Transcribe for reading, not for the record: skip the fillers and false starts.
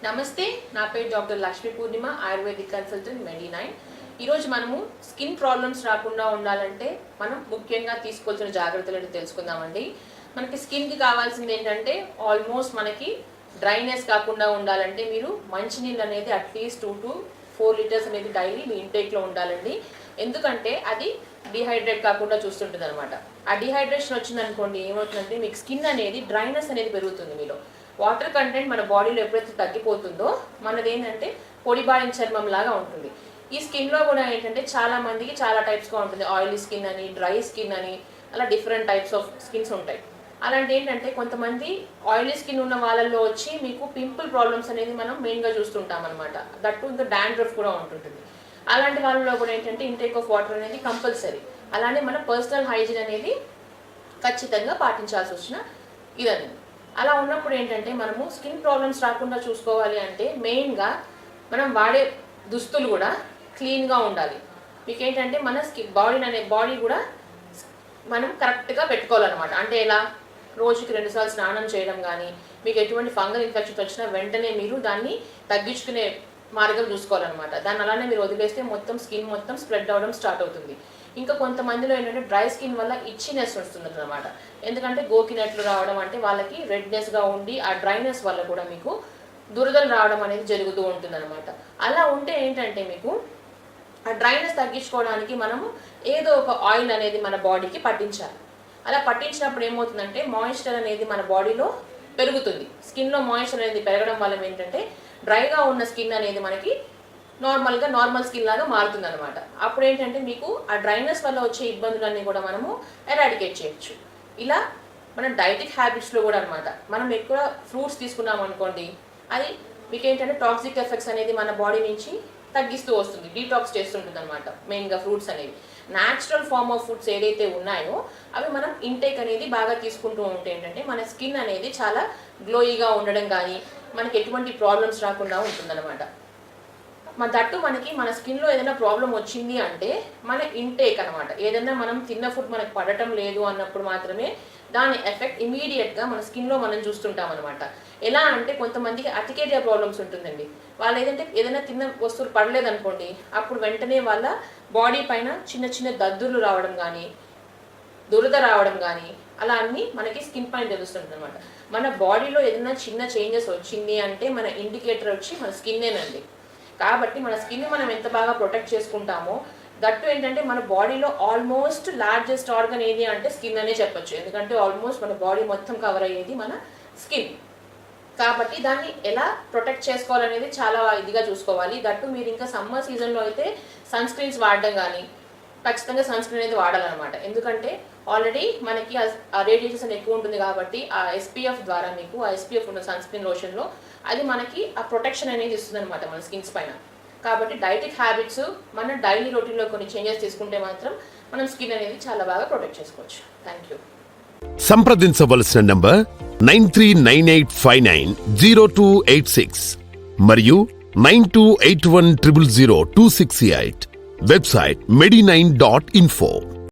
నమస్తే, నా పేరు డాక్టర్ లక్ష్మీ పూర్ణిమ, ఆయుర్వేదిక్ కన్సల్టెంట్ మెడి9. ఈరోజు మనము స్కిన్ ప్రాబ్లమ్స్ రాకుండా ఉండాలంటే మనం ముఖ్యంగా తీసుకోవాల్సిన జాగ్రత్తలను తెలుసుకుందామండి. మనకి స్కిన్కి కావాల్సింది ఏంటంటే ఆల్మోస్ట్ మనకి డ్రైనెస్ కాకుండా ఉండాలంటే మీరు మంచినీళ్ళు అనేది అట్లీస్ట్ 2 to 4 లీటర్స్ అనేది డైలీ మీ ఇంటేక్లో ఉండాలండి. ఎందుకంటే అది డిహైడ్రేట్ కాకుండా చూస్తుంటుంది అనమాట. ఆ డిహైడ్రేషన్ వచ్చిందనుకోండి ఏమవుతుందంటే మీకు స్కిన్ అనేది డ్రైనెస్ అనేది పెరుగుతుంది. మీలో వాటర్ కంటెంట్ మన బాడీలో ఎప్పుడైతే తగ్గిపోతుందో మనది ఏంటంటే పొడిబారిన చర్మం లాగా ఉంటుంది. ఈ స్కిన్లో కూడా ఏంటంటే చాలా మందికి చాలా టైప్స్గా ఉంటుంది. ఆయిలీ స్కిన్ అని, డ్రై స్కిన్ అని, అలా డిఫరెంట్ టైప్స్ ఆఫ్ స్కిన్స్ ఉంటాయి. అలాంటి ఏంటంటే కొంతమంది ఆయిలీ స్కిన్ ఉన్న వాళ్ళల్లో వచ్చి మీకు పింపుల్ ప్రాబ్లమ్స్ అనేది మనం మెయిన్గా చూస్తుంటాం అనమాట. దట్టు ఇంకా డాండ్రఫ్ కూడా ఉంటుంటుంది. అలాంటి వాళ్ళలో కూడా ఏంటంటే ఇంటేక్ ఆఫ్ వాటర్ అనేది కంపల్సరీ. అలానే మన పర్సనల్ హైజీన్ అనేది ఖచ్చితంగా పాటించాల్సి వచ్చిన ఇదని. అలా ఉన్నప్పుడు ఏంటంటే మనము స్కిన్ ప్రాబ్లమ్స్ రాకుండా చూసుకోవాలి అంటే మెయిన్గా మనం వాడే దుస్తులు కూడా క్లీన్గా ఉండాలి. మీకు ఏంటంటే మన బాడీ కూడా మనం కరెక్ట్గా పెట్టుకోవాలన్నమాట. అంటే ఎలా రోజుకి 2 సార్లు స్నానం చేయడం కానీ, మీకు ఎటువంటి ఫంగల్ ఇన్ఫెక్షన్స్ వచ్చినా వెంటనే మీరు దాన్ని తగ్గించుకునే మార్గం చూసుకోవాలన్నమాట. దాన్ని అలానే మీరు వదిలేస్తే మొత్తం స్కిన్ మొత్తం స్ప్రెడ్ అవ్వడం స్టార్ట్ అవుతుంది. ఇంకా కొంతమందిలో ఏంటంటే డ్రై స్కిన్ వల్ల ఇచ్చినెస్ వస్తుంది అనమాట. ఎందుకంటే గోకినట్లు రావడం, అంటే వాళ్ళకి రెడ్నెస్గా ఉండి ఆ డ్రైనెస్ వల్ల కూడా మీకు దురదలు రావడం అనేది జరుగుతూ ఉంటుంది అనమాట. అలా ఉంటే ఏంటంటే మీకు ఆ డ్రైనెస్ తగ్గించుకోవడానికి మనము ఏదో ఒక ఆయిల్ అనేది మన బాడీకి పట్టించాలి. అలా పట్టించినప్పుడు ఏమవుతుందంటే మాయిశ్చర్ అనేది మన బాడీలో పెరుగుతుంది. స్కిన్లో మాయిశ్చర్ అనేది పెరగడం వల్ల ఏంటంటే డ్రైగా ఉన్న స్కిన్ అనేది మనకి నార్మల్ స్కిన్ లాగా మారుతుంది అనమాట. అప్పుడు ఏంటంటే మీకు ఆ డ్రైనెస్ వల్ల వచ్చే ఇబ్బందులన్నీ కూడా మనము ఎరాడికేట్ చేయొచ్చు. ఇలా మన డైటిక్ హ్యాబిట్స్లో కూడా అనమాట. మనం ఎక్కువ ఫ్రూట్స్ తీసుకున్నాం అనుకోండి, అది మీకు ఏంటంటే టాక్సిక్ ఎఫెక్ట్స్ అనేది మన బాడీ నుంచి తగ్గిస్తూ వస్తుంది, డీటాక్స్ చేస్తుంటుంది అనమాట. మెయిన్గా ఫ్రూట్స్ అనేవి న్యాచురల్ ఫార్మ్ ఆఫ్ ఫుడ్స్ ఏదైతే ఉన్నాయో అవి మనం ఇంటేక్ అనేది బాగా తీసుకుంటూ ఉంటే ఏంటంటే మన స్కిన్ అనేది చాలా గ్లోయిగా ఉండడం కానీ, మనకి ఎటువంటి ప్రాబ్లమ్స్ రాకుండా ఉంటుందన్నమాట. దట్టు మనకి మన స్కిన్లో ఏదైనా ప్రాబ్లం వచ్చింది అంటే మన ఇంటేక్ అనమాట. ఏదైనా మనం తిన్న ఫుడ్ మనకు పడటం లేదు అన్నప్పుడు మాత్రమే దాని ఎఫెక్ట్ ఇమీడియట్గా మన స్కిన్లో మనం చూస్తుంటాం అనమాట. ఎలా అంటే కొంతమందికి అటికేరియా ప్రాబ్లమ్స్ ఉంటుందండి. వాళ్ళు ఏదైనా తిన్న వస్తువులు పడలేదనుకోండి, అప్పుడు వెంటనే వాళ్ళ బాడీ పైన చిన్న చిన్న దద్దుర్లు రావడం కానీ, దురద రావడం కానీ, అలా అన్నీ మనకి స్కిన్ పైన తెలుస్తుంటుంది అనమాట. మన బాడీలో ఏదైనా చిన్న చేంజెస్ వచ్చింది అంటే మన ఇండికేటర్ వచ్చి మన స్కిన్నేనండి. కాబట్టి మన స్కిన్ మనం ఎంత బాగా ప్రొటెక్ట్ చేసుకుంటామో, దట్టు ఏంటంటే మన బాడీలో ఆల్మోస్ట్ లార్జెస్ట్ ఆర్గన్ ఏది అంటే స్కిన్ అనే చెప్పొచ్చు. ఎందుకంటే ఆల్మోస్ట్ మన బాడీ మొత్తం కవర్ అయ్యేది మన స్కిన్. కాబట్టి దాన్ని ఎలా ప్రొటెక్ట్ చేసుకోవాలనేది చాలా ఇదిగా చూసుకోవాలి. దట్టు మీరు ఇంకా సమ్మర్ సీజన్లో అయితే సన్ స్క్రీన్స్ వాడడం కానీ, ఖచ్చితంగా సన్ స్క్రీన్ అనేది వాడాలన్నమాట. ఎందుకంటే ఆల్రెడీ మనకి ఆ రేడియేషన్ ఎక్కువ ఉంటుంది కాబట్టి ఆ SPF ద్వారా మీకు ఆ SPF ఉన్న సన్ స్క్రీన్ లోషన్లో అది మనకి ఆ ప్రొటెక్షన్ అనేది ఇస్తుంది అనమాట మన స్కిన్స్ పైన. కాబట్టి డైటిక్ హ్యాబిట్స్ మన డైలీ రొటీన్లో కొన్ని చేంజెస్ తీసుకుంటే మాత్రం మనం స్కిన్ అనేది చాలా బాగా ప్రొటెక్ట్ చేసుకోవచ్చు. Thank you. సంప్రదించవలసిన నంబర్ 9398590286 మరియు 9281000268. Website medi9.info.